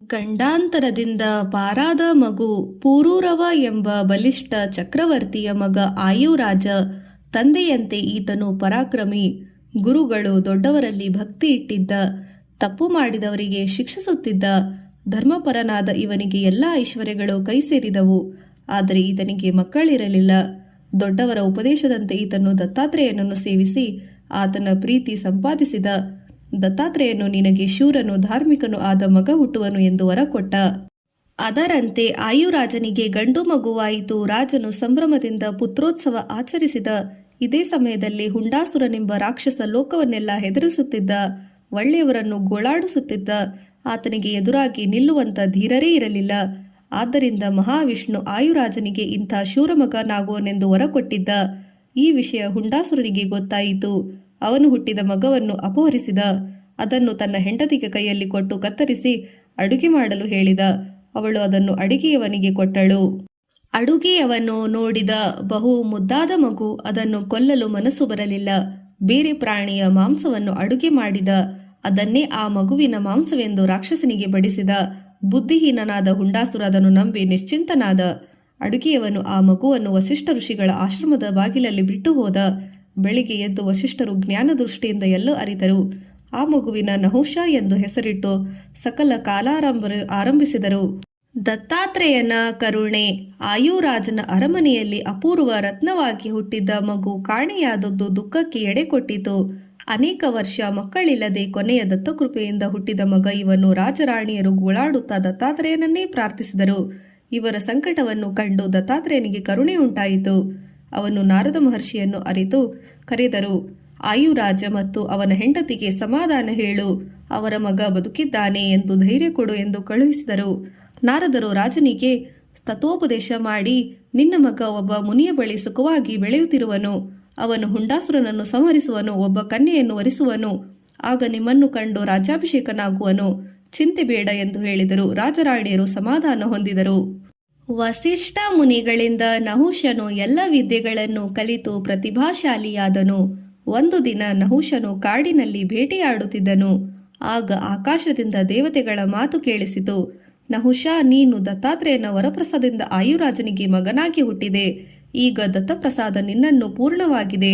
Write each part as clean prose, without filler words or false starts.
ಗಂಡಾಂತರದಿಂದ ಪಾರಾದ ಮಗು ಪೂರೂರವ ಎಂಬ ಬಲಿಷ್ಠ ಚಕ್ರವರ್ತಿಯ ಮಗ ಆಯುರಾಜ. ತಂದೆಯಂತೆ ಈತನು ಪರಾಕ್ರಮಿ. ಗುರುಗಳು ದೊಡ್ಡವರಲ್ಲಿ ಭಕ್ತಿ ಇಟ್ಟಿದ್ದ. ತಪ್ಪು ಮಾಡಿದವರಿಗೆ ಶಿಕ್ಷಿಸುತ್ತಿದ್ದ. ಧರ್ಮಪರನಾದ ಇವನಿಗೆ ಎಲ್ಲ ಐಶ್ವರ್ಯಗಳು ಕೈ ಸೇರಿದವು. ಆದರೆ ಈತನಿಗೆ ಮಕ್ಕಳಿರಲಿಲ್ಲ. ದೊಡ್ಡವರ ಉಪದೇಶದಂತೆ ಈತನು ದತ್ತಾತ್ರೇಯನನ್ನು ಸೇವಿಸಿ ಆತನ ಪ್ರೀತಿ ಸಂಪಾದಿಸಿದ. ದತ್ತಾತ್ರೇಯನು ನಿನಗೆ ಶೂರನು ಧಾರ್ಮಿಕನು ಆದ ಮಗ ಹುಟ್ಟುವನು ಎಂದು ವರ ಕೊಟ್ಟ. ಅದರಂತೆ ಆಯುರಾಜನಿಗೆ ಗಂಡು ಮಗುವಾಯಿತು. ರಾಜನು ಸಂಭ್ರಮದಿಂದ ಪುತ್ರೋತ್ಸವ ಆಚರಿಸಿದ. ಇದೇ ಸಮಯದಲ್ಲಿ ಹುಂಡಾಸುರನೆಂಬ ರಾಕ್ಷಸ ಲೋಕವನ್ನೆಲ್ಲ ಹೆದರಿಸುತ್ತಿದ್ದ. ಒಳ್ಳೆಯವರನ್ನು ಗೋಳಾಡಿಸುತ್ತಿದ್ದ. ಆತನಿಗೆ ಎದುರಾಗಿ ನಿಲ್ಲುವಂತ ಧೀರರೇ ಇರಲಿಲ್ಲ. ಆದ್ದರಿಂದ ಮಹಾವಿಷ್ಣು ಆಯುರಾಜನಿಗೆ ಇಂಥ ಶೂರಮಗನಾಗುವನೆಂದು ವರ ಕೊಟ್ಟಿದ್ದ. ಈ ವಿಷಯ ಹುಂಡಾಸುರನಿಗೆ ಗೊತ್ತಾಯಿತು. ಅವನು ಹುಟ್ಟಿದ ಮಗವನ್ನು ಅಪಹರಿಸಿದ. ಅದನ್ನು ತನ್ನ ಹೆಂಡತಿಗೆ ಕೈಯಲ್ಲಿ ಕೊಟ್ಟು ಕತ್ತರಿಸಿ ಅಡುಗೆ ಮಾಡಲು ಹೇಳಿದ. ಅವಳು ಅದನ್ನು ಅಡಿಗೆಯವನಿಗೆ ಕೊಟ್ಟಳು. ಅಡುಗೆಯವನು ನೋಡಿದ ಬಹು ಮುದ್ದಾದ ಮಗು. ಅದನ್ನು ಕೊಲ್ಲಲು ಮನಸ್ಸು ಬರಲಿಲ್ಲ. ಬೇರೆ ಪ್ರಾಣಿಯ ಮಾಂಸವನ್ನು ಅಡುಗೆ ಮಾಡಿದ. ಅದನ್ನೇ ಆ ಮಗುವಿನ ಮಾಂಸವೆಂದು ರಾಕ್ಷಸನಿಗೆ ಬಡಿಸಿದ. ಬುದ್ಧಿಹೀನನಾದ ಹುಂಡಾಸುರ ಅದನ್ನು ನಂಬಿ ನಿಶ್ಚಿಂತನಾದ. ಅಡುಗೆಯವನು ಆ ಮಗುವನ್ನು ವಸಿಷ್ಠ ಋಷಿಗಳ ಆಶ್ರಮದ ಬಾಗಿಲಲ್ಲಿ ಬಿಟ್ಟು ಹೋದ. ಬೆಳಿಗ್ಗೆ ಎದ್ದು ವಸಿಷ್ಠರು ಜ್ಞಾನದೃಷ್ಟಿಯಿಂದ ಎಲ್ಲೋ ಅರಿತರು. ಆ ಮಗುವಿನ ನಹುಷ ಎಂದು ಹೆಸರಿಟ್ಟು ಸಕಲ ಆರಂಭಿಸಿದರು. ದತ್ತಾತ್ರೇಯನ ಕರುಣೆ. ಆಯುರಾಜನ ಅರಮನೆಯಲ್ಲಿ ಅಪೂರ್ವ ರತ್ನವಾಗಿ ಹುಟ್ಟಿದ್ದ ಮಗು ಕಾಣೆಯಾದದ್ದು ದುಃಖಕ್ಕೆ ಎಡೆ ಕೊಟ್ಟಿತು. ಅನೇಕ ವರ್ಷ ಮಕ್ಕಳಿಲ್ಲದೆ ಕೊನೆಯ ದತ್ತಕೃಪೆಯಿಂದ ಹುಟ್ಟಿದ ಮಗ ಇವನು. ರಾಜರಾಣಿಯರು ಗೋಳಾಡುತ್ತಾ ದತ್ತಾತ್ರೇಯನನ್ನೇ ಪ್ರಾರ್ಥಿಸಿದರು. ಇವರ ಸಂಕಟವನ್ನು ಕಂಡು ದತ್ತಾತ್ರೇಯನಿಗೆ ಕರುಣೆ ಉಂಟಾಯಿತು. ಅವನು ನಾರದ ಮಹರ್ಷಿಯನ್ನು ಅರಿತು ಕರೆದರು. ಆಯುರಾಜ ಮತ್ತು ಅವನ ಹೆಂಡತಿಗೆ ಸಮಾಧಾನ ಹೇಳು. ಅವರ ಮಗ ಬದುಕಿದ್ದಾನೆ ಎಂದು ಧೈರ್ಯ ಕೊಡು ಎಂದು ಕಳುಹಿಸಿದರು. ನಾರದರು ರಾಜನಿಗೆ ತತ್ವೋಪದೇಶ ಮಾಡಿ, ನಿನ್ನ ಮಗ ಒಬ್ಬ ಮುನಿಯ ಬಳಿ ಸುಖವಾಗಿ ಬೆಳೆಯುತ್ತಿರುವನು. ಅವನು ಹುಂಡಾಸುರನನ್ನು ಸಂಹರಿಸುವನು. ಒಬ್ಬ ಕನ್ಯೆಯನ್ನು ವರಿಸುವನು. ಆಗ ನಿಮ್ಮನ್ನು ಕಂಡು ರಾಜ್ಯಾಭಿಷೇಕನಾಗುವನು. ಚಿಂತೆ ಬೇಡ ಎಂದು ಹೇಳಿದರು. ರಾಜರಾಣಿಯರು ಸಮಾಧಾನ ಹೊಂದಿದರು. ವಸಿಷ್ಠ ಮುನಿಗಳಿಂದ ನಹುಷನು ಎಲ್ಲ ವಿದ್ಯೆಗಳನ್ನು ಕಲಿತು ಪ್ರತಿಭಾಶಾಲಿಯಾದನು. ಒಂದು ದಿನ ನಹುಷನು ಕಾಡಿನಲ್ಲಿ ಬೇಟೆಯಾಡುತ್ತಿದ್ದನು. ಆಗ ಆಕಾಶದಿಂದ ದೇವತೆಗಳ ಮಾತು ಕೇಳಿಸಿತು. ನಹುಷ, ನೀನು ದತ್ತಾತ್ರೇಯನ ವರಪ್ರಸಾದದಿಂದ ಆಯುರಾಜನಿಗೆ ಮಗನಾಗಿ ಹುಟ್ಟಿದೆ. ಈಗ ದತ್ತಪ್ರಸಾದ ನಿನ್ನನ್ನು ಪೂರ್ಣವಾಗಿದೆ.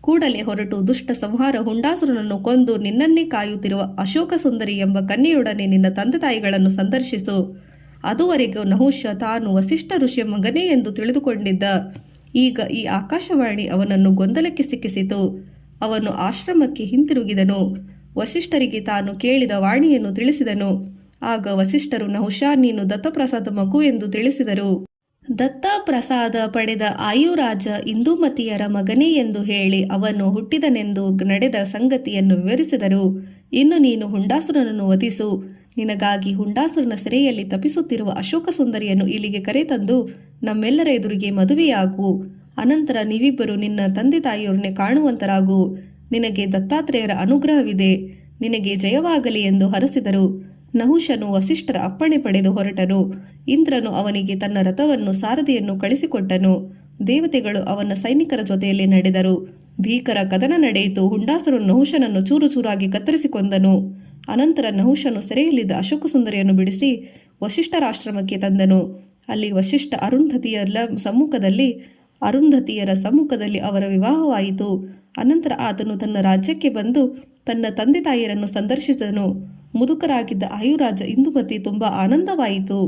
ಕೂಡಲೇ ಹೊರಟು ದುಷ್ಟ ಸಂಹಾರ ಹುಂಡಾಸುರನನ್ನು ಕೊಂದು ನಿನ್ನನ್ನೇ ಕಾಯುತ್ತಿರುವ ಅಶೋಕ ಸುಂದರಿ ಎಂಬ ಕನ್ಯೆಯೊಡನೆ ನಿನ್ನ ತಂದೆ ತಾಯಿಗಳನ್ನು ಸಂದರ್ಶಿಸು. ಅದುವರೆಗೂ ನಹುಷ ತಾನು ವಸಿಷ್ಠ ಋಷಿಯ ಮಗನೇ ಎಂದು ತಿಳಿದುಕೊಂಡಿದ್ದ. ಈಗ ಈ ಆಕಾಶವಾಣಿ ಅವನನ್ನು ಗೊಂದಲಕ್ಕೆ ಸಿಕ್ಕಿಸಿತು. ಅವನು ಆಶ್ರಮಕ್ಕೆ ಹಿಂತಿರುಗಿದನು. ವಸಿಷ್ಠರಿಗೆ ತಾನು ಕೇಳಿದ ವಾಣಿಯನ್ನು ತಿಳಿಸಿದನು. ಆಗ ವಸಿಷ್ಠರು, ನಹುಷ, ನೀನು ದತ್ತಪ್ರಸಾದ ಮಗು ಎಂದು ತಿಳಿಸಿದರು. ದತ್ತಪ್ರಸಾದ ಪಡೆದ ಆಯುರಾಜ ಇಂದುಮತಿಯರ ಮಗನೇ ಎಂದು ಹೇಳಿ ಅವನು ಹುಟ್ಟಿದನೆಂದು ನಡೆದ ಸಂಗತಿಯನ್ನು ವಿವರಿಸಿದರು. ಇನ್ನು ನೀನು ಹುಂಡಾಸುರನನ್ನು ವಧಿಸು. ನಿನಗಾಗಿ ಹುಂಡಾಸುರನ ಸೆರೆಯಲ್ಲಿ ತಪ್ಪಿಸುತ್ತಿರುವ ಅಶೋಕ ಸುಂದರಿಯನ್ನು ಇಲ್ಲಿಗೆ ಕರೆತಂದು ನಮ್ಮೆಲ್ಲರ ಎದುರಿಗೆ ಮದುವೆಯಾಗು. ಅನಂತರ ನೀವಿಬ್ಬರು ನಿನ್ನ ತಂದೆ ತಾಯಿಯವ್ರನ್ನೇ ಕಾಣುವಂತರಾಗು. ನಿನಗೆ ದತ್ತಾತ್ರೇಯರ ಅನುಗ್ರಹವಿದೆ. ನಿನಗೆ ಜಯವಾಗಲಿ ಎಂದು ಹರಸಿದರು. ನಹುಷನು ವಸಿಷ್ಠರ ಅಪ್ಪಣೆ ಪಡೆದು ಹೊರಟನು. ಇಂದ್ರನು ಅವನಿಗೆ ತನ್ನ ರಥವನ್ನು ಸಾರಥಿಯನ್ನು ಕಳಿಸಿಕೊಟ್ಟನು. ದೇವತೆಗಳು ಅವನ ಸೈನಿಕರ ಜೊತೆಯಲ್ಲಿ ನಡೆದರು. ಭೀಕರ ಕದನ ನಡೆಯಿತು. ಹುಂಡಾಸುರನು ನಹುಷನನ್ನು ಚೂರು ಚೂರಾಗಿ ಕತ್ತರಿಸಿಕೊಂಡನು. ಅನಂತರ ನಹುಷನು ಸೆರೆಯಲ್ಲಿದ್ದ ಅಶೋಕ ಸುಂದರಿಯನ್ನು ಬಿಡಿಸಿ ವಸಿಷ್ಠರಾಶ್ರಮಕ್ಕೆ ತಂದನು. ಅಲ್ಲಿ ವಸಿಷ್ಠ ಅರುಂಧತಿಯರ ಸಮ್ಮುಖದಲ್ಲಿ ಅವರ ವಿವಾಹವಾಯಿತು. ಅನಂತರ ಆತನು ತನ್ನ ರಾಜ್ಯಕ್ಕೆ ಬಂದು ತನ್ನ ತಂದೆ ತಾಯಿಯರನ್ನು ಸಂದರ್ಶಿಸಿದನು. ಮುದುಕರಾಗಿದ್ದ ಆಯುರಾಜ ಇಂದುಮತಿ ತುಂಬಾ ಆನಂದವಾಯಿತು.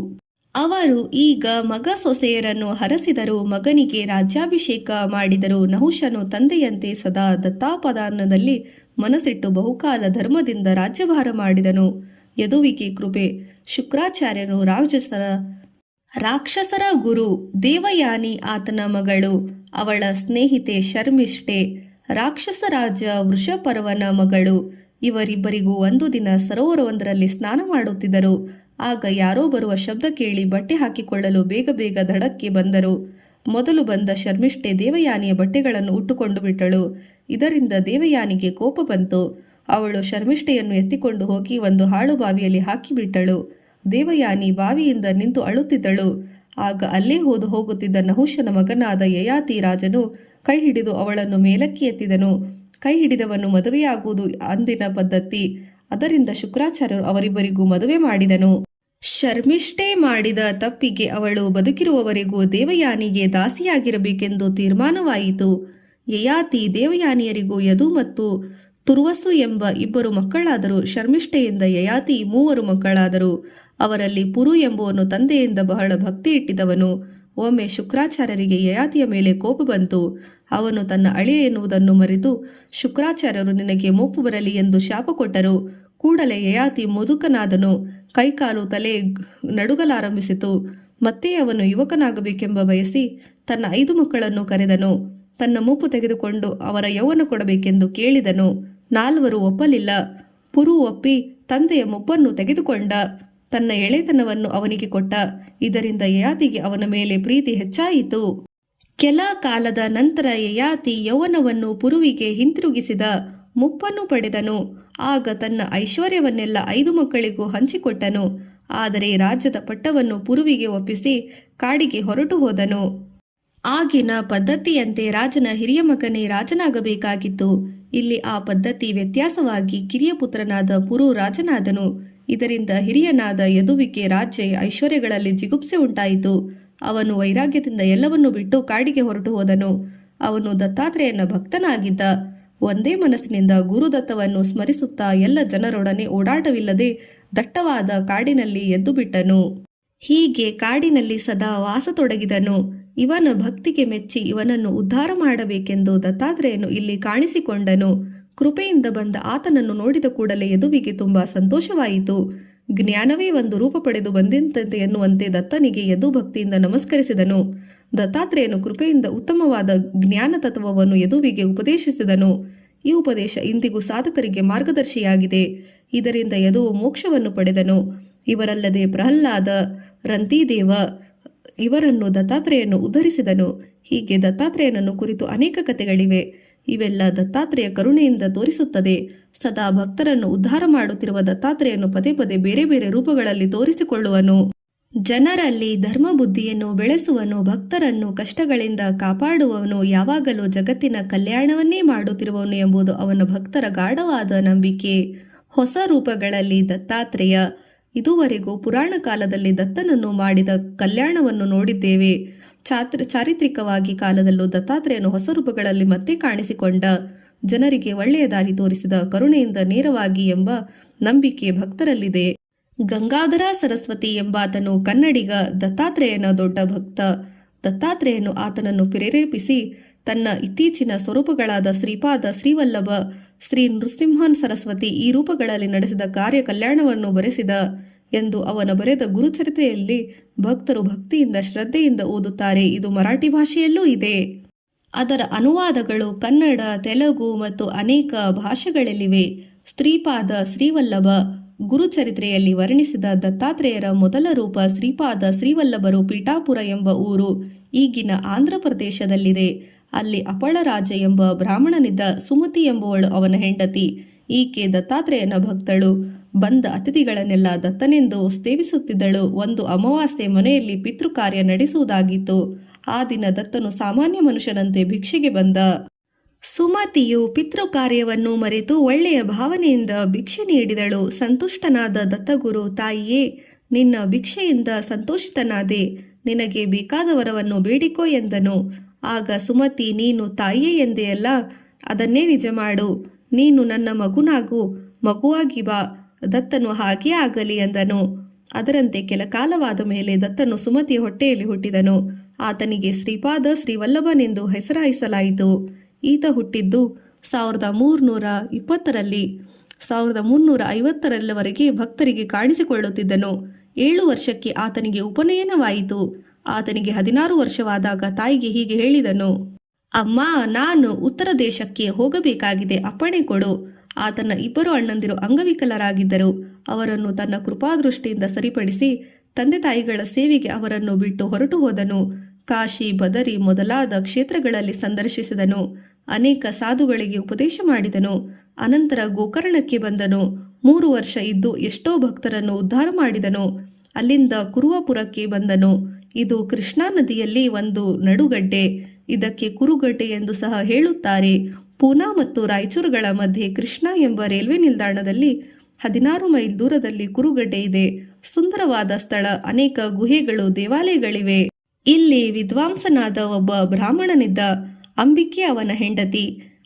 ಅವರು ಈಗ ಮಗ ಸೊಸೆಯರನ್ನು ಹರಸಿದರು. ಮಗನಿಗೆ ರಾಜ್ಯಾಭಿಷೇಕ ಮಾಡಿದರು. ನಹುಷನು ತಂದೆಯಂತೆ ಸದಾ ದತ್ತಾಪದಾನದಲ್ಲಿ ಮನಸ್ಸಿಟ್ಟು ಬಹುಕಾಲ ಧರ್ಮದಿಂದ ರಾಜ್ಯಭಾರ ಮಾಡಿದನು. ಯದುವಿಗೆ ಕೃಪೆ. ಶುಕ್ರಾಚಾರ್ಯರು ರಾಕ್ಷಸರ ಗುರು. ದೇವಯಾನಿ ಆತನ ಮಗಳು. ಅವಳ ಸ್ನೇಹಿತೆ ಶರ್ಮಿಷ್ಠೆ ರಾಕ್ಷಸ ರಾಜ ವೃಷಪರ್ವನ ಮಗಳು. ಇವರಿಬ್ಬರಿಗೂ ಒಂದು ದಿನ ಸರೋವರವೊಂದರಲ್ಲಿ ಸ್ನಾನ ಮಾಡುತ್ತಿದ್ದರು. ಆಗ ಯಾರೋ ಬರುವ ಶಬ್ದ ಕೇಳಿ ಬಟ್ಟೆ ಹಾಕಿಕೊಳ್ಳಲು ಬೇಗ ಬೇಗ ದಡಕ್ಕೆ ಬಂದರು. ಮೊದಲು ಬಂದ ಶರ್ಮಿಷ್ಠೆ ದೇವಯಾನಿಯ ಬಟ್ಟೆಗಳನ್ನು ಉಟ್ಟುಕೊಂಡು ಬಿಟ್ಟಳು. ಇದರಿಂದ ದೇವಯಾನಿಗೆ ಕೋಪ ಬಂತು. ಅವಳು ಶರ್ಮಿಷ್ಠೆಯನ್ನು ಎತ್ತಿಕೊಂಡು ಹೋಗಿ ಒಂದು ಹಾಳು ಬಾವಿಯಲ್ಲಿ ಹಾಕಿಬಿಟ್ಟಳು. ದೇವಯಾನಿ ಬಾವಿಯಿಂದ ನಿಂತು ಅಳುತ್ತಿದ್ದಳು. ಆಗ ಅಲ್ಲೇ ಹೋಗುತ್ತಿದ್ದ ನಹುಷನ ಮಗನಾದ ಯಯಾತಿ ರಾಜನು ಕೈ ಹಿಡಿದು ಅವಳನ್ನು ಮೇಲಕ್ಕೆ ಎತ್ತಿದನು. ಕೈ ಹಿಡಿದವನು ಮದುವೆಯಾಗುವುದು ಅಂದಿನ ಪದ್ಧತಿ. ಅದರಿಂದ ಶುಕ್ರಾಚಾರ್ಯರು ಅವರಿಬ್ಬರಿಗೂ ಮದುವೆ ಮಾಡಿದನು. ಶರ್ಮಿಷ್ಠೆ ಮಾಡಿದ ತಪ್ಪಿಗೆ ಅವಳು ಬದುಕಿರುವವರೆಗೂ ದೇವಯಾನಿಗೆ ದಾಸಿಯಾಗಿರಬೇಕೆಂದು ತೀರ್ಮಾನವಾಯಿತು. ಯಯಾತಿ ದೇವಯಾನಿಯರಿಗೂ ಯದು ಮತ್ತು ತುರ್ವಸು ಎಂಬ ಇಬ್ಬರು ಮಕ್ಕಳಾದರು. ಶರ್ಮಿಷ್ಠೆಯಿಂದ ಯಯಾತಿ 3 ಮಕ್ಕಳಾದರು. ಅವರಲ್ಲಿ ಪುರು ಎಂಬುವನು ತಂದೆಯಿಂದ ಬಹಳ ಭಕ್ತಿ ಇಟ್ಟಿದವನು. ಒಮ್ಮೆ ಶುಕ್ರಾಚಾರ್ಯರಿಗೆ ಯಯಾತಿಯ ಮೇಲೆ ಕೋಪ ಬಂತು. ಅವನು ತನ್ನ ಅಳಿಯ ಎನ್ನುವುದನ್ನು ಮರೆತು ಶುಕ್ರಾಚಾರ್ಯರು ನಿನಗೆ ಮುಪ್ಪು ಬರಲಿ ಎಂದು ಶಾಪ ಕೊಟ್ಟರು. ಕೂಡಲೇ ಯಯಾತಿ ಮುದುಕನಾದನು. ಕೈಕಾಲು ತಲೆ ನಡುಗಲಾರಂಭಿಸಿತು. ಮತ್ತೆ ಅವನು ಯುವಕನಾಗಬೇಕೆಂಬ ಬಯಸಿ ತನ್ನ 5 ಮಕ್ಕಳನ್ನು ಕರೆದನು. ತನ್ನ ಮುಪ್ಪು ತೆಗೆದುಕೊಂಡು ಅವರ ಯೌವನ ಕೊಡಬೇಕೆಂದು ಕೇಳಿದನು. 4 ಒಪ್ಪಲಿಲ್ಲ. ಪುರು ಒಪ್ಪಿ ತಂದೆಯ ಮುಪ್ಪನ್ನು ತೆಗೆದುಕೊಂಡ. ತನ್ನ ಎಳೆತನವನ್ನು ಅವನಿಗೆ ಕೊಟ್ಟ. ಇದರಿಂದ ಯಯಾತಿಗೆ ಅವನ ಮೇಲೆ ಪ್ರೀತಿ ಹೆಚ್ಚಾಯಿತು. ಕೆಲ ಕಾಲದ ನಂತರ ಯಯಾತಿ ಯೌವನವನ್ನು ಪುರುವಿಗೆ ಹಿಂತಿರುಗಿಸಿದ. ಮುಪ್ಪನ್ನು ಪಡೆದನು. ಆಗ ತನ್ನ ಐಶ್ವರ್ಯವನ್ನೆಲ್ಲ 5 ಮಕ್ಕಳಿಗೂ ಹಂಚಿಕೊಟ್ಟನು. ಆದರೆ ರಾಜ್ಯದ ಪಟ್ಟವನ್ನು ಪುರುವಿಗೆ ಒಪ್ಪಿಸಿ ಕಾಡಿಗೆ ಹೊರಟು ಹೋದನು. ಆಗಿನ ಪದ್ಧತಿಯಂತೆ ರಾಜನ ಹಿರಿಯ ಮಗನೇ ರಾಜನಾಗಬೇಕಾಗಿತ್ತು. ಇಲ್ಲಿ ಆ ಪದ್ಧತಿ ವ್ಯತ್ಯಾಸವಾಗಿ ಕಿರಿಯ ಪುತ್ರನಾದ ಪುರು ರಾಜನಾದನು. ಇದರಿಂದ ಹಿರಿಯನಾದ ಯದುವಿಗೆ ರಾಜ್ಯ ಐಶ್ವರ್ಯಗಳಲ್ಲಿ ಜಿಗುಪ್ಸೆ ಉಂಟಾಯಿತು. ಅವನು ವೈರಾಗ್ಯದಿಂದ ಎಲ್ಲವನ್ನೂ ಬಿಟ್ಟು ಕಾಡಿಗೆ ಹೊರಟು ಹೋದನು. ಅವನು ದತ್ತಾತ್ರೇಯನ ಭಕ್ತನಾಗಿದ್ದ. ಒಂದೇ ಮನಸ್ಸಿನಿಂದ ಗುರುದತ್ತವನ್ನು ಸ್ಮರಿಸುತ್ತಾ ಎಲ್ಲ ಜನರೊಡನೆ ಓಡಾಟವಿಲ್ಲದೆ ದಟ್ಟವಾದ ಕಾಡಿನಲ್ಲಿ ಎದ್ದು ಬಿಟ್ಟನು. ಹೀಗೆ ಕಾಡಿನಲ್ಲಿ ಸದಾ ವಾಸತೊಡಗಿದನು. ಇವನ ಭಕ್ತಿಗೆ ಮೆಚ್ಚಿ ಇವನನ್ನು ಉದ್ಧಾರ ಮಾಡಬೇಕೆಂದು ದತ್ತಾತ್ರೇಯನು ಇಲ್ಲಿ ಕಾಣಿಸಿಕೊಂಡನು. ಕೃಪೆಯಿಂದ ಬಂದ ಆತನನ್ನು ನೋಡಿದ ಕೂಡಲೇ ಯದುವಿಗೆ ತುಂಬಾ ಸಂತೋಷವಾಯಿತು. ಜ್ಞಾನವೇ ಒಂದು ರೂಪ ಪಡೆದು ಬಂದಂತೆ ಎನ್ನುವಂತೆ ದತ್ತನಿಗೆ ಯದು ಭಕ್ತಿಯಿಂದ ನಮಸ್ಕರಿಸಿದನು. ದತ್ತಾತ್ರೇಯನು ಕೃಪೆಯಿಂದ ಉತ್ತಮವಾದ ಜ್ಞಾನ ತತ್ವವನ್ನು ಯದುವಿಗೆ ಉಪದೇಶಿಸಿದನು. ಈ ಉಪದೇಶ ಇಂದಿಗೂ ಸಾಧಕರಿಗೆ ಮಾರ್ಗದರ್ಶಿಯಾಗಿದೆ. ಇದರಿಂದ ಯದುವು ಮೋಕ್ಷವನ್ನು ಪಡೆದನು. ಇವರಲ್ಲದೆ ಪ್ರಹ್ಲಾದ, ರಂತಿದೇವ ಇವರನ್ನು ದತ್ತಾತ್ರೇಯನು ಉದ್ಧರಿಸಿದನು. ಹೀಗೆ ದತ್ತಾತ್ರೇಯನನ್ನು ಕುರಿತು ಅನೇಕ ಕಥೆಗಳಿವೆ. ಇವೆಲ್ಲ ದತ್ತಾತ್ರೇಯ ಕರುಣೆಯಿಂದ ತೋರಿಸುತ್ತದೆ. ಸದಾ ಭಕ್ತರನ್ನು ಉದ್ಧಾರ ಮಾಡುತ್ತಿರುವ ದತ್ತಾತ್ರೇಯನು ಪದೇ ಪದೇ ಬೇರೆ ಬೇರೆ ರೂಪಗಳಲ್ಲಿ ತೋರಿಸಿಕೊಳ್ಳುವನು. ಜನರಲ್ಲಿ ಧರ್ಮ ಬುದ್ಧಿಯನ್ನು ಬೆಳೆಸುವನು. ಭಕ್ತರನ್ನು ಕಷ್ಟಗಳಿಂದ ಕಾಪಾಡುವವನು. ಯಾವಾಗಲೂ ಜಗತ್ತಿನ ಕಲ್ಯಾಣವನ್ನೇ ಮಾಡುತ್ತಿರುವವನು ಎಂಬುದು ಅವನ ಭಕ್ತರ ಗಾಢವಾದ ನಂಬಿಕೆ. ಹೊಸ ರೂಪಗಳಲ್ಲಿ ದತ್ತಾತ್ರೇಯ. ಇದುವರೆಗೂ ಪುರಾಣ ಕಾಲದಲ್ಲಿ ದತ್ತನನ್ನು ಮಾಡಿದ ಕಲ್ಯಾಣವನ್ನು ನೋಡಿದ್ದೇವೆ. ಚಾರಿತ್ರಿಕವಾಗಿ ಕಾಲದಲ್ಲೂ ದತ್ತಾತ್ರೇಯನು ಹೊಸ ರೂಪಗಳಲ್ಲಿ ಮತ್ತೆ ಕಾಣಿಸಿಕೊಂಡ. ಜನರಿಗೆ ಒಳ್ಳೆಯ ದಾರಿ ತೋರಿಸಿದ. ಕರುಣೆಯಿಂದ ನೇರವಾಗಿ ಎಂಬ ನಂಬಿಕೆ ಭಕ್ತರಲ್ಲಿದೆ. ಗಂಗಾಧರ ಸರಸ್ವತಿ ಎಂಬಾತನು ಕನ್ನಡಿಗ. ದತ್ತಾತ್ರೇಯನ ದೊಡ್ಡ ಭಕ್ತ. ದತ್ತಾತ್ರೇಯನು ಆತನನ್ನು ಪ್ರೇರೇಪಿಸಿ ತನ್ನ ಇತ್ತೀಚಿನ ಸ್ವರೂಪಗಳಾದ ಶ್ರೀಪಾದ, ಶ್ರೀವಲ್ಲಭ, ಶ್ರೀ ನೃಸಿಂಹನ್ ಸರಸ್ವತಿ ಈ ರೂಪಗಳಲ್ಲಿ ನಡೆಸಿದ ಕಾರ್ಯ ಕಲ್ಯಾಣವನ್ನು ಬರೆಸಿದ ಎಂದು ಅವನ ಬರೆದ ಗುರುಚರಿತ್ರೆಯಲ್ಲಿ ಭಕ್ತರು ಭಕ್ತಿಯಿಂದ ಶ್ರದ್ಧೆಯಿಂದ ಓದುತ್ತಾರೆ. ಇದು ಮರಾಠಿ ಭಾಷೆಯಲ್ಲೂ ಇದೆ. ಅದರ ಅನುವಾದಗಳು ಕನ್ನಡ, ತೆಲುಗು ಮತ್ತು ಅನೇಕ ಭಾಷೆಗಳಲ್ಲಿವೆ. ಶ್ರೀಪಾದ, ಶ್ರೀವಲ್ಲಭ ಗುರುಚರಿತ್ರೆಯಲ್ಲಿ ವರ್ಣಿಸಿದ ದತ್ತಾತ್ರೇಯರ ಮೊದಲ ರೂಪ ಶ್ರೀಪಾದ ಶ್ರೀವಲ್ಲಭರು ಪೀಠಾಪುರ ಎಂಬ ಊರು ಈಗಿನ ಆಂಧ್ರ ಪ್ರದೇಶದಲ್ಲಿದೆ. ಅಲ್ಲಿ ಅಪಳರಾಜ ಎಂಬ ಬ್ರಾಹ್ಮಣನಿದ್ದ. ಸುಮತಿ ಎಂಬುವಳು ಅವನ ಹೆಂಡತಿ. ಈಕೆ ದತ್ತಾತ್ರೇಯನ ಭಕ್ತಳು. ಬಂದ ಅತಿಥಿಗಳನ್ನೆಲ್ಲ ದತ್ತನೆಂದು ಸೇವಿಸುತ್ತಿದ್ದಳು. ಒಂದು ಅಮಾವಾಸ್ಯೆ ಮನೆಯಲ್ಲಿ ಪಿತೃಕಾರ್ಯ ನಡೆಸುವುದಾಗಿತ್ತು. ಆ ದಿನ ದತ್ತನು ಸಾಮಾನ್ಯ ಮನುಷ್ಯನಂತೆ ಭಿಕ್ಷೆಗೆ ಬಂದ. ಸುಮತಿಯು ಪಿತೃಕಾರ್ಯವನ್ನು ಮರೆತು ಒಳ್ಳೆಯ ಭಾವನೆಯಿಂದ ಭಿಕ್ಷೆ ನೀಡಿದಳು. ಸಂತುಷ್ಟನಾದ ದತ್ತಗುರು, ತಾಯಿಯೇ, ನಿನ್ನ ಭಿಕ್ಷೆಯಿಂದ ಸಂತೋಷಿತನಾದೆ. ನಿನಗೆ ಬೇಕಾದ ವರವನ್ನು ಬೇಡಿಕೋ ಎಂದನು. ಆಗ ಸುಮತಿ, ನೀನು ತಾಯಿಯೇ ಎಂದೆಯಲ್ಲ, ಅದನ್ನೇ ನಿಜ ಮಾಡು. ನೀನು ನನ್ನ ಮಗುನಾಗು, ಮಗುವಾಗಿ ಬಾ. ದತ್ತನು ಹಾಗೇ ಆಗಲಿ ಎಂದನು. ಅದರಂತೆ ಕೆಲ ಕಾಲವಾದ ಮೇಲೆ ದತ್ತನು ಸುಮತಿಯ ಹೊಟ್ಟೆಯಲ್ಲಿ ಹುಟ್ಟಿದನು. ಆತನಿಗೆ ಶ್ರೀಪಾದ ಶ್ರೀವಲ್ಲಭನೆಂದು ಹೆಸರಾಯಿಸಲಾಯಿತು. ಈತ ಹುಟ್ಟಿದ್ದು 1320ರಲ್ಲಿ. 1350ರವರೆಗೆ ಭಕ್ತರಿಗೆ ಕಾಣಿಸಿಕೊಳ್ಳುತ್ತಿದ್ದನು. 7 ವರ್ಷಕ್ಕೆ ಆತನಿಗೆ ಉಪನಯನವಾಯಿತು. ಆತನಿಗೆ 16 ವರ್ಷವಾದಾಗ ತಾಯಿಗೆ ಹೀಗೆ ಹೇಳಿದನು: ಅಮ್ಮ, ನಾನು ಉತ್ತರ ದೇಶಕ್ಕೆ ಹೋಗಬೇಕಾಗಿದೆ, ಅಪ್ಪಣೆ ಕೊಡು. ಆತನ 2 ಅಣ್ಣಂದಿರು ಅಂಗವಿಕಲರಾಗಿದ್ದರು. ಅವರನ್ನು ತನ್ನ ಕೃಪಾದೃಷ್ಟಿಯಿಂದ ಸರಿಪಡಿಸಿ ತಂದೆ ತಾಯಿಗಳ ಸೇವೆಗೆ ಅವರನ್ನು ಬಿಟ್ಟು ಹೊರಟು ಹೋದನು. ಕಾಶಿ, ಬದರಿ ಮೊದಲಾದ ಕ್ಷೇತ್ರಗಳಲ್ಲಿ ಸಂದರ್ಶಿಸಿದನು. ಅನೇಕ ಸಾಧುಗಳಿಗೆ ಉಪದೇಶ ಮಾಡಿದನು. ಅನಂತರ ಗೋಕರ್ಣಕ್ಕೆ ಬಂದನು. 3 ವರ್ಷ ಇದ್ದು ಎಷ್ಟೋ ಭಕ್ತರನ್ನು ಉದ್ಧಾರ ಮಾಡಿದನು. ಅಲ್ಲಿಂದ ಕುರುವಪುರಕ್ಕೆ ಬಂದನು. ಇದು ಕೃಷ್ಣಾ ನದಿಯಲ್ಲಿ ಒಂದು ನಡುಗಡ್ಡೆ. ಇದಕ್ಕೆ ಕುರುಗಡ್ಡೆ ಎಂದು ಸಹ ಹೇಳುತ್ತಾರೆ. ಪೂನಾ ಮತ್ತು ರಾಯಚೂರುಗಳ ಮಧ್ಯೆ ಕೃಷ್ಣಾ ಎಂಬ ರೈಲ್ವೆ ನಿಲ್ದಾಣದಲ್ಲಿ 16 ಮೈಲ್ ದೂರದಲ್ಲಿ ಕುರುಗಡ್ಡೆ ಇದೆ. ಸುಂದರವಾದ ಸ್ಥಳ, ಅನೇಕ ಗುಹೆಗಳು, ದೇವಾಲಯಗಳಿವೆ. ಇಲ್ಲಿ ವಿದ್ವಾಂಸನಾದ ಒಬ್ಬ ಬ್ರಾಹ್ಮಣನಿದ್ದ. ಅಂಬಿಕೆ ಅವನ ಹೆಂಡತಿ.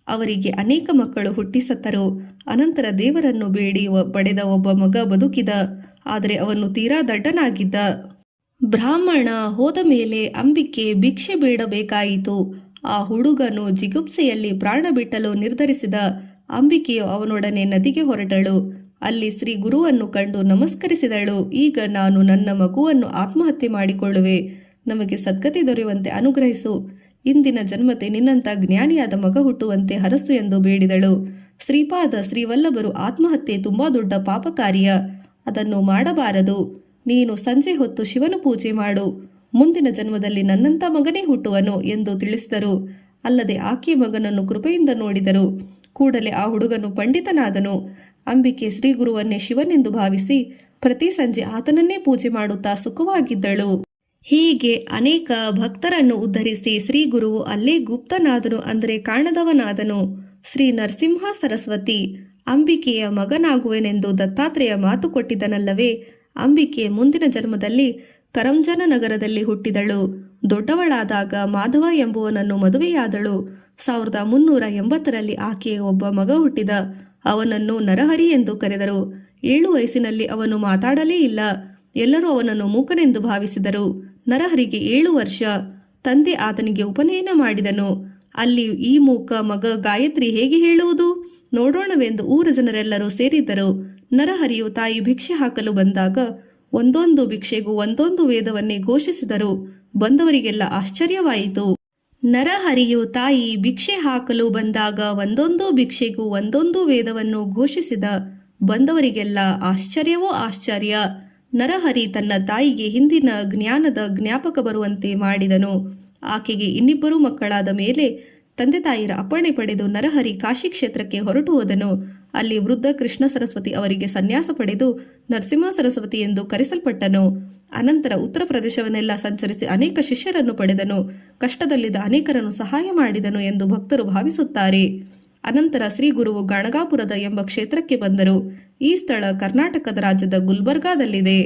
ಅವರಿಗೆ ಅನೇಕ ಮಕ್ಕಳು ಹುಟ್ಟಿ ಸತ್ತರು. ಅನಂತರ ದೇವರನ್ನು ಬೇಡಿ ಪಡೆದ ಒಬ್ಬ ಮಗ ಬದುಕಿದ. ಆದರೆ ಅವನು ತೀರಾ ದಡ್ಡನಾಗಿದ್ದ. ಬ್ರಾಹ್ಮಣ ಹೋದ ಮೇಲೆ ಅಂಬಿಕೆ ಭಿಕ್ಷೆ ಬೇಡಬೇಕಾಯಿತು. ಆ ಹುಡುಗನು ಜಿಗುಪ್ಸೆಯಲ್ಲಿ ಪ್ರಾಣ ಬಿಟ್ಟಲು ನಿರ್ಧರಿಸಿದ. ಅಂಬಿಕೆಯು ಅವನೊಡನೆ ನದಿಗೆ ಹೊರಟಳು. ಅಲ್ಲಿ ಶ್ರೀ ಗುರುವನ್ನು ಕಂಡು ನಮಸ್ಕರಿಸಿದಳು. ಈಗ ನಾನು ನನ್ನ ಮಗುವನ್ನು ಆತ್ಮಹತ್ಯೆ ಮಾಡಿಕೊಳ್ಳುವೆ. ನಮಗೆ ಸದ್ಗತಿ ದೊರೆಯುವಂತೆ ಅನುಗ್ರಹಿಸು. ಇಂದಿನ ಜನ್ಮತೆ ನಿನ್ನಂಥ ಜ್ಞಾನಿಯಾದ ಮಗ ಹುಟ್ಟುವಂತೆ ಹರಸು ಎಂದು ಬೇಡಿದಳು. ಶ್ರೀಪಾದ ಶ್ರೀವಲ್ಲಭರು, ಆತ್ಮಹತ್ಯೆ ತುಂಬಾ ದೊಡ್ಡ ಪಾಪ ಕಾರ್ಯ. ಅದನ್ನು ಮಾಡಬಾರದು. ನೀನು ಸಂಜೆ ಹೊತ್ತು ಶಿವನ ಪೂಜೆ ಮಾಡು. ಮುಂದಿನ ಜನ್ಮದಲ್ಲಿ ನನ್ನಂಥ ಮಗನೇ ಹುಟ್ಟುವನು ಎಂದು ತಿಳಿಸಿದರು. ಅಲ್ಲದೆ ಆಕೆಯ ಮಗನನ್ನು ಕೃಪೆಯಿಂದ ನೋಡಿದರು. ಕೂಡಲೇ ಆ ಹುಡುಗನು ಪಂಡಿತನಾದನು. ಅಂಬಿಕೆ ಶ್ರೀ ಗುರುವನ್ನೇ ಶಿವನೆಂದು ಭಾವಿಸಿ ಪ್ರತಿ ಸಂಜೆ ಆತನನ್ನೇ ಪೂಜೆ ಮಾಡುತ್ತಾ ಸುಖವಾಗಿದ್ದಳು. ಹೀಗೆ ಅನೇಕ ಭಕ್ತರನ್ನು ಉದ್ಧರಿಸಿ ಶ್ರೀ ಗುರುವು ಅಲ್ಲೇ ಗುಪ್ತನಾದನು, ಅಂದರೆ ಕಾಣದವನಾದನು. ಶ್ರೀ ನರಸಿಂಹ ಸರಸ್ವತಿ ಅಂಬಿಕೆಯ ಮಗನಾಗುವೆನೆಂದು ದತ್ತಾತ್ರೇಯ ಮಾತು ಕೊಟ್ಟಿದ್ದನಲ್ಲವೇ. ಅಂಬಿಕೆ ಮುಂದಿನ ಜನ್ಮದಲ್ಲಿ ಕರಂಜನ ನಗರದಲ್ಲಿ ಹುಟ್ಟಿದಳು. ದೊಡ್ಡವಳಾದಾಗ ಮಾಧವ ಎಂಬುವನನ್ನು ಮದುವೆಯಾದಳು. 1380ರಲ್ಲಿ ಆಕೆಯ ಒಬ್ಬ ಮಗ ಹುಟ್ಟಿದ. ಅವನನ್ನು ನರಹರಿ ಎಂದು ಕರೆದರು. 7 ವಯಸ್ಸಿನಲ್ಲಿ ಅವನು ಮಾತಾಡಲೇ ಇಲ್ಲ. ಎಲ್ಲರೂ ಅವನನ್ನು ಮೂಕನೆಂದು ಭಾವಿಸಿದರು. ನರಹರಿಗೆ 7 ವರ್ಷ. ತಂದೆ ಆತನಿಗೆ ಉಪನಯನ ಮಾಡಿದನು. ಅಲ್ಲಿ ಈ ಮೂಕ ಮಗ ಗಾಯತ್ರಿ ಹೇಗೆ ಹೇಳುವುದು ನೋಡೋಣವೆಂದು ಊರ ಜನರೆಲ್ಲರೂ ಸೇರಿದ್ದರು. ನರಹರಿಯು ತಾಯಿ ಭಿಕ್ಷೆ ಹಾಕಲು ಬಂದಾಗ ಒಂದೊಂದು ಭಿಕ್ಷೆಗೂ ಒಂದೊಂದು ವೇದವನ್ನೇ ಘೋಷಿಸಿದರು. ಬಂದವರಿಗೆಲ್ಲ ಆಶ್ಚರ್ಯವಾಯಿತು. ನರಹರಿಯು ತಾಯಿ ಭಿಕ್ಷೆ ಹಾಕಲು ಬಂದಾಗ ಒಂದೊಂದು ಭಿಕ್ಷೆಗೂ ಒಂದೊಂದು ವೇದವನ್ನು ಘೋಷಿಸಿದ. ಬಂದವರಿಗೆಲ್ಲ ಆಶ್ಚರ್ಯವೋ ಆಶ್ಚರ್ಯ. ನರಹರಿ ತನ್ನ ತಾಯಿಗೆ ಹಿಂದಿನ ಜ್ಞಾನದ ಜ್ಞಾಪಕ ಬರುವಂತೆ ಮಾಡಿದನು. ಆಕೆಗೆ ಇನ್ನಿಬ್ಬರು ಮಕ್ಕಳಾದ ಮೇಲೆ ತಂದೆ ತಾಯಿಯರ ಅಪ್ಪಣೆ ಪಡೆದು ನರಹರಿ ಕಾಶಿ ಕ್ಷೇತ್ರಕ್ಕೆ ಹೊರಟು ಹೋದನು. ಅಲ್ಲಿ ವೃದ್ಧ ಕೃಷ್ಣ ಸರಸ್ವತಿ ಅವರಿಗೆ ಸನ್ಯಾಸ ಪಡೆದು ನರಸಿಂಹ ಸರಸ್ವತಿ ಎಂದು ಕರೆಸಲ್ಪಟ್ಟನು. ಅನಂತರ ಉತ್ತರ ಪ್ರದೇಶವನ್ನೆಲ್ಲ ಸಂಚರಿಸಿ ಅನೇಕ ಶಿಷ್ಯರನ್ನು ಪಡೆದನು. ಕಷ್ಟದಲ್ಲಿದ್ದ ಅನೇಕರನ್ನು ಸಹಾಯ ಮಾಡಿದನು ಎಂದು ಭಕ್ತರು ಭಾವಿಸುತ್ತಾರೆ. ಅನಂತರ ಶ್ರೀ ಗುರುವು ಗಣಗಾಪುರದ ಎಂಬ ಕ್ಷೇತ್ರಕ್ಕೆ ಬಂದರು. ಈ ಸ್ಥಳ ಕರ್ನಾಟಕದ ರಾಜ್ಯದ ಗುಲ್ಬರ್ಗಾದಲ್ಲಿದೆ.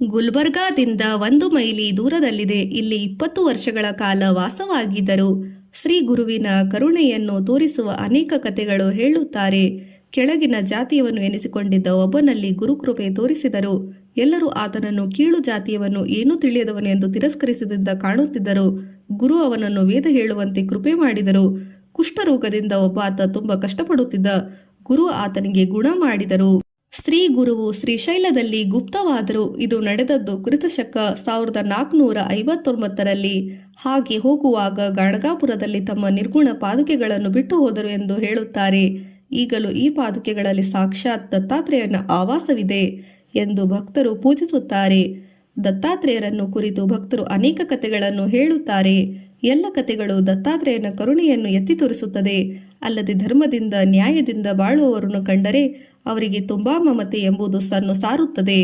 ಗುಲ್ಬರ್ಗಾದಿಂದ 1 ಮೈಲಿ ದೂರದಲ್ಲಿದೆ. ಇಲ್ಲಿ 20 ವರ್ಷಗಳ ಕಾಲ ವಾಸವಾಗಿದ್ದರು. ಶ್ರೀ ಗುರುವಿನ ಕರುಣೆಯನ್ನು ತೋರಿಸುವ ಅನೇಕ ಕಥೆಗಳು ಹೇಳುತ್ತಾರೆ. ಕೆಳಗಿನ ಜಾತಿಯವನು ಎನಿಸಿಕೊಂಡಿದ್ದ ಒಬ್ಬನಲ್ಲಿ ಗುರುಕೃಪೆ ತೋರಿಸಿದರು. ಎಲ್ಲರೂ ಆತನನ್ನು ಕೀಳು ಜಾತಿಯವನು, ಏನೂ ತಿಳಿಯದವನು ಎಂದು ತಿರಸ್ಕರಿಸಿದಿಂದ ಕಾಣುತ್ತಿದ್ದರು. ಗುರು ಅವನನ್ನು ವೇದ ಹೇಳುವಂತೆ ಕೃಪೆ ಮಾಡಿದರು. ಕುಷ್ಠರೋಗದಿಂದ ಒಬ್ಬಾತ ತುಂಬ ಕಷ್ಟಪಡುತ್ತಿದ್ದ. ಗುರು ಆತನಿಗೆ ಗುಣ ಮಾಡಿದರು. ಶ್ರೀ ಗುರುವು ಶ್ರೀಶೈಲದಲ್ಲಿ ಗುಪ್ತವಾದರು. ಇದು ನಡೆದದ್ದು ಕ್ರಿಸ್ತಶಕ 1459ರಲ್ಲಿ. ಹಾಗೆ ಹೋಗುವಾಗ ಗಣಗಾಪುರದಲ್ಲಿ ತಮ್ಮ ನಿರ್ಗುಣ ಪಾದುಕೆಗಳನ್ನು ಬಿಟ್ಟು ಹೋದರು ಎಂದು ಹೇಳುತ್ತಾರೆ. ಈಗಲೂ ಈ ಪಾದುಕೆಗಳಲ್ಲಿ ಸಾಕ್ಷಾತ್ ದತ್ತಾತ್ರೇಯನ ಆವಾಸವಿದೆ ಎಂದು ಭಕ್ತರು ಪೂಜಿಸುತ್ತಾರೆ. ದತ್ತಾತ್ರೇಯರನ್ನು ಕುರಿತು ಭಕ್ತರು ಅನೇಕ ಕಥೆಗಳನ್ನು ಹೇಳುತ್ತಾರೆ. ಎಲ್ಲ ಕಥೆಗಳು ದತ್ತಾತ್ರೇಯನ ಕರುಣೆಯನ್ನು ಎತ್ತಿ ತೋರಿಸುತ್ತದೆ. ಅಲ್ಲದೆ ಧರ್ಮದಿಂದ ನ್ಯಾಯದಿಂದ ಬಾಳುವವರನ್ನು ಕಂಡರೆ ಅವರಿಗೆ ತುಂಬಾ ಮಮತೆ ಎಂಬುದು ಸಾರುತ್ತದೆ.